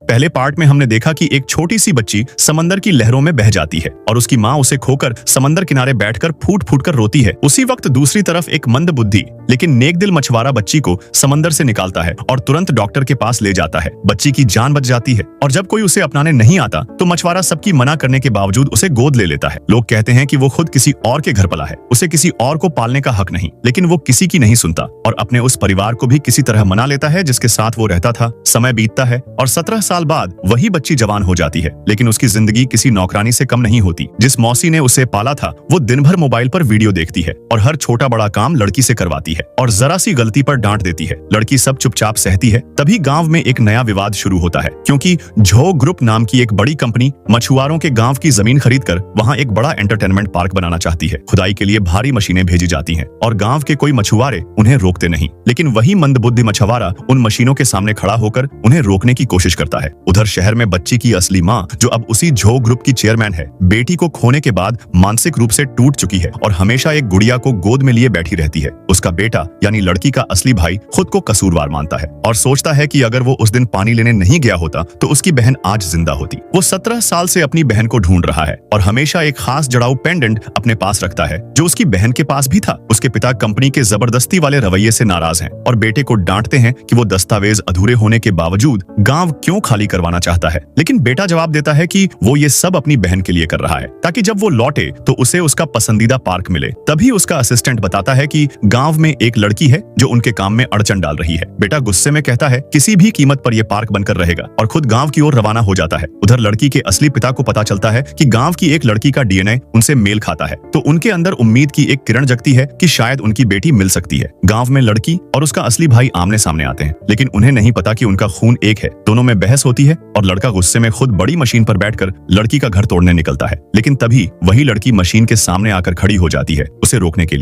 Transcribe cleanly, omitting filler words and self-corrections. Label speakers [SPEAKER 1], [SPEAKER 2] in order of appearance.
[SPEAKER 1] पहले पार्ट में हमने देखा कि एक छोटी सी बच्ची समंदर की लहरों में बह जाती है और उसकी माँ उसे खोकर समंदर किनारे बैठकर फूट फूट कर रोती है। उसी वक्त दूसरी तरफ एक मंदबुद्धि लेकिन नेक दिल मछुआरा बच्ची को समंदर से निकालता है और तुरंत डॉक्टर के पास ले जाता है। बच्ची की जान बच जाती है और जब कोई उसे अपनाने नहीं आता तो मछुआरा सबकी मना करने के बावजूद उसे गोद ले लेता है। लोग कहते हैं कि वो खुद किसी और के घर पला है, उसे किसी और को पालने का हक नहीं, लेकिन वो किसी की नहीं सुनता और अपने उस परिवार को भी किसी तरह मना लेता है जिसके साथ वो रहता था। समय बीतता है और 17 साल बाद वही बच्ची जवान हो जाती है, लेकिन उसकी जिंदगी किसी नौकरानी से कम नहीं होती। जिस मौसी ने उसे पाला था वो दिन भर मोबाइल पर वीडियो देखती है और हर छोटा बड़ा काम लड़की से करवाती है और जरा सी गलती पर डांट देती है। लड़की सब चुपचाप सहती है। तभी गांव में एक नया विवाद शुरू होता है, क्योंकि झो ग्रुप नाम की एक बड़ी कंपनी मछुआरों के गांव की जमीन खरीदकर वहां एक बड़ा एंटरटेनमेंट पार्क बनाना चाहती है। खुदाई के लिए भारी मशीनें भेजी जाती हैं और गांव के कोई मछुआरे उन्हें रोकते नहीं, लेकिन वही मंदबुद्धि मछुआरा उन मशीनों के सामने खड़ा होकर उन्हें रोकने की कोशिश करता है। उधर शहर में बच्ची की असली माँ, जो अब उसी झो ग्रुप की चेयरमैन है, बेटी को खोने के बाद मानसिक रूप से टूट चुकी है और हमेशा एक गुड़िया को गोद में लिए बैठी रहती है। उसका बेटा यानी लड़की का असली भाई खुद को कसूरवार मानता है और सोचता है कि अगर वो उस दिन पानी लेने नहीं गया होता तो उसकी बहन आज जिंदा होती। वो 17 साल से अपनी बहन को ढूंढ रहा है और हमेशा एक खास जड़ाऊ पेंडेंट अपने पास रखता है जो उसकी बहन के पास भी था। उसके पिता कंपनी के जबरदस्ती वाले रवैये से नाराज हैं और बेटे को डांटते हैं कि वो दस्तावेज अधूरे होने के बावजूद गांव क्यों खाली करवाना चाहता है। लेकिन बेटा जवाब देता है कि वो ये सब अपनी बहन के लिए कर रहा है ताकि जब वो लौटे तो उसे उसका पसंदीदा पार्क मिले। तभी उसका असिस्टेंट बताता है कि गांव में एक लड़की है जो उनके काम में अड़चन डाल रही है। बेटा गुस्से में कहता है किसी भी कीमत पर यह पार्क बनकर रहेगा और खुद गांव की ओर रवाना हो जाता है। उधर लड़की के असली पिता को पता चलता है कि गांव की एक लड़की का डीएनए उनसे मेल खाता है, तो उनके अंदर उम्मीद की एक किरण जगती है कि शायद उनकी बेटी मिल सकती है। गांव में लड़की और उसका असली भाई आमने सामने आते हैं, लेकिन उन्हें नहीं पता कि उनका खून एक है। दोनों में बहस होती है और लड़का गुस्से में खुद बड़ी मशीन पर बैठकर लड़की का घर तोड़ने निकलता है, लेकिन तभी वही लड़की मशीन के सामने आकर खड़ी हो जाती है उसे रोकने के लिए।